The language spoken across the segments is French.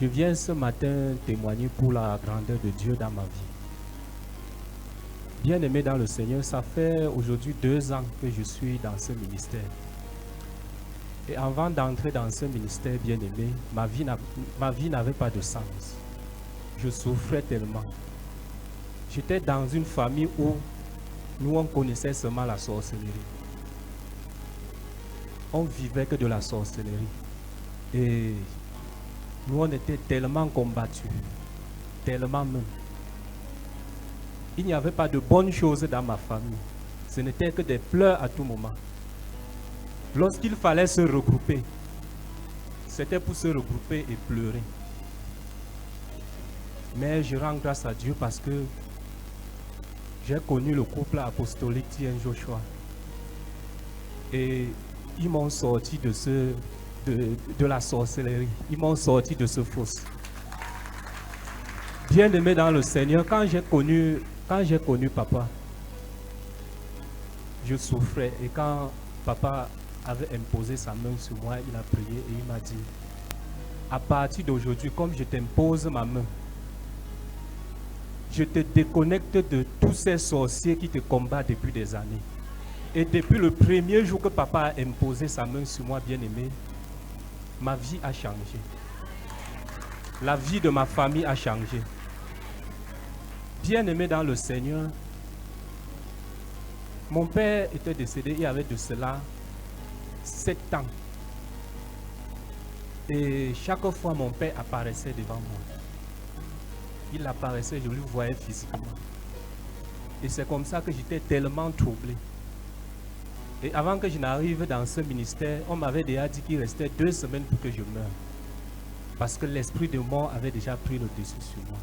Je viens ce matin témoigner pour la grandeur de Dieu dans ma vie. Bien-aimé dans le Seigneur, ça fait aujourd'hui 2 ans que je suis dans ce ministère. Et avant d'entrer dans ce ministère, bien-aimé, ma vie n'avait pas de sens. Je souffrais tellement. J'étais dans une famille où nous, on connaissait seulement la sorcellerie. On vivait que de la sorcellerie. Et nous, on était tellement combattus, tellement même. Il n'y avait pas de bonnes choses dans ma famille. Ce n'était que des pleurs à tout moment. Lorsqu'il fallait se regrouper, c'était pour se regrouper et pleurer. Mais je rends grâce à Dieu parce que j'ai connu le couple apostolique Tien Joshua. Et ils m'ont sorti de la sorcellerie. Ils m'ont sorti de ce fosse. Bien-aimé dans le Seigneur, quand j'ai connu papa, je souffrais. Et quand papa avait imposé sa main sur moi, il a prié et il m'a dit, à partir d'aujourd'hui, comme je t'impose ma main, je te déconnecte de tous ces sorciers qui te combattent depuis des années. Et depuis le premier jour que papa a imposé sa main sur moi, bien-aimé, ma vie a changé. La vie de ma famille a changé. Bien-aimé dans le Seigneur, mon père était décédé, il y avait de cela 7 ans. Et chaque fois, mon père apparaissait devant moi. Il apparaissait, je le voyais physiquement. Et c'est comme ça que j'étais tellement troublé. Et avant que je n'arrive dans ce ministère, on m'avait déjà dit qu'il restait 2 semaines pour que je meure. Parce que l'esprit de mort avait déjà pris le dessus sur moi.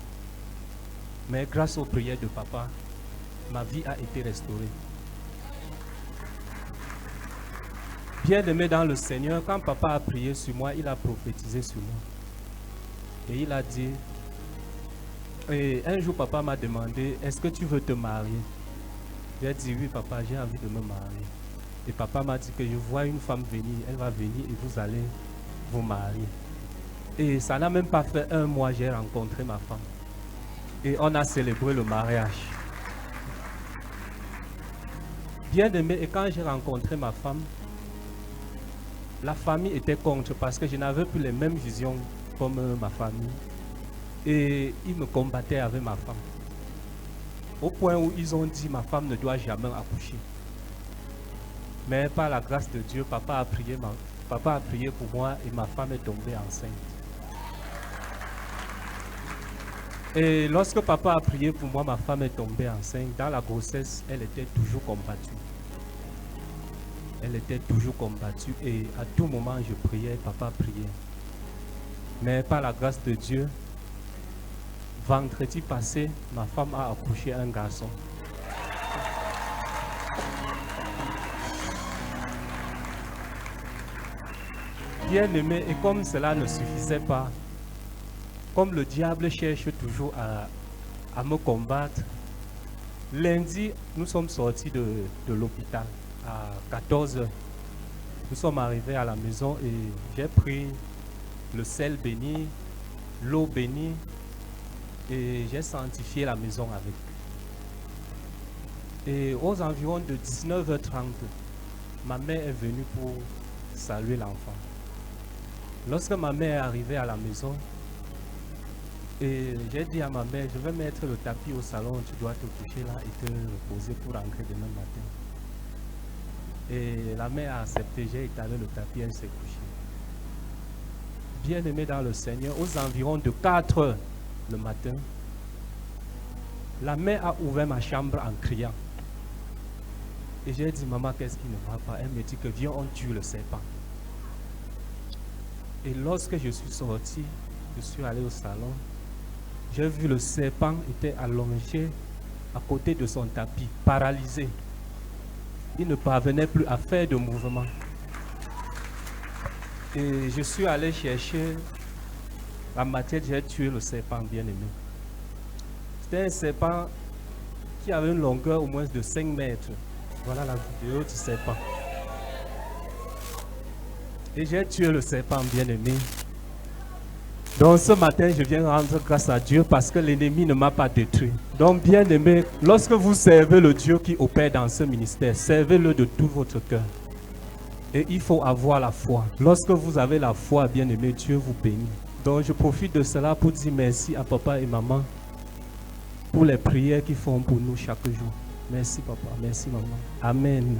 Mais grâce aux prières de papa, ma vie a été restaurée. Bien-aimé dans le Seigneur, quand papa a prié sur moi, il a prophétisé sur moi. Et il a dit, et un jour papa m'a demandé, est-ce que tu veux te marier? J'ai dit, oui papa, j'ai envie de me marier. Et papa m'a dit que je vois une femme venir, elle va venir et vous allez vous marier. Et ça n'a même pas fait 1 mois, j'ai rencontré ma femme. Et on a célébré le mariage. Bien-aimé, et quand j'ai rencontré ma femme, la famille était contre parce que je n'avais plus les mêmes visions comme ma famille. Et ils me combattaient avec ma femme. Au point où ils ont dit ma femme ne doit jamais accoucher. Mais par la grâce de Dieu, papa a prié pour moi et ma femme est tombée enceinte. Et lorsque papa a prié pour moi, ma femme est tombée enceinte. Dans la grossesse, elle était toujours combattue. Elle était toujours combattue et à tout moment je priais, papa priait. Mais par la grâce de Dieu, vendredi passé, ma femme a accouché un garçon. Bien-aimé, et comme cela ne suffisait pas, comme le diable cherche toujours à me combattre, lundi, nous sommes sortis de l'hôpital à 14 h. Nous sommes arrivés à la maison et j'ai pris le sel béni, l'eau bénie et j'ai sanctifié la maison avec. Et aux environs de 19 h 30, ma mère est venue pour saluer l'enfant. Lorsque ma mère est arrivée à la maison, et j'ai dit à ma mère, je vais mettre le tapis au salon, tu dois te coucher là et te reposer pour rentrer demain matin. Et la mère a accepté, j'ai étalé le tapis, elle s'est couchée. Bien-aimé dans le Seigneur, aux environs de 4 h le matin, la mère a ouvert ma chambre en criant. Et j'ai dit, maman, qu'est-ce qui ne va pas? Elle me dit que viens, on tue le serpent. Et lorsque je suis sorti, je suis allé au salon, j'ai vu le serpent était allongé à côté de son tapis, paralysé. Il ne parvenait plus à faire de mouvement. Et je suis allé chercher la matière, j'ai tué le serpent, bien-aimé. C'était un serpent qui avait une longueur au moins de 5 mètres. Voilà la vidéo du serpent. Et j'ai tué le serpent, bien-aimé. Donc ce matin, je viens rendre grâce à Dieu parce que l'ennemi ne m'a pas détruit. Donc bien aimé, lorsque vous servez le Dieu qui opère dans ce ministère, servez-le de tout votre cœur. Et il faut avoir la foi. Lorsque vous avez la foi, bien aimé, Dieu vous bénit. Donc je profite de cela pour dire merci à papa et maman pour les prières qu'ils font pour nous chaque jour. Merci papa, merci maman. Amen.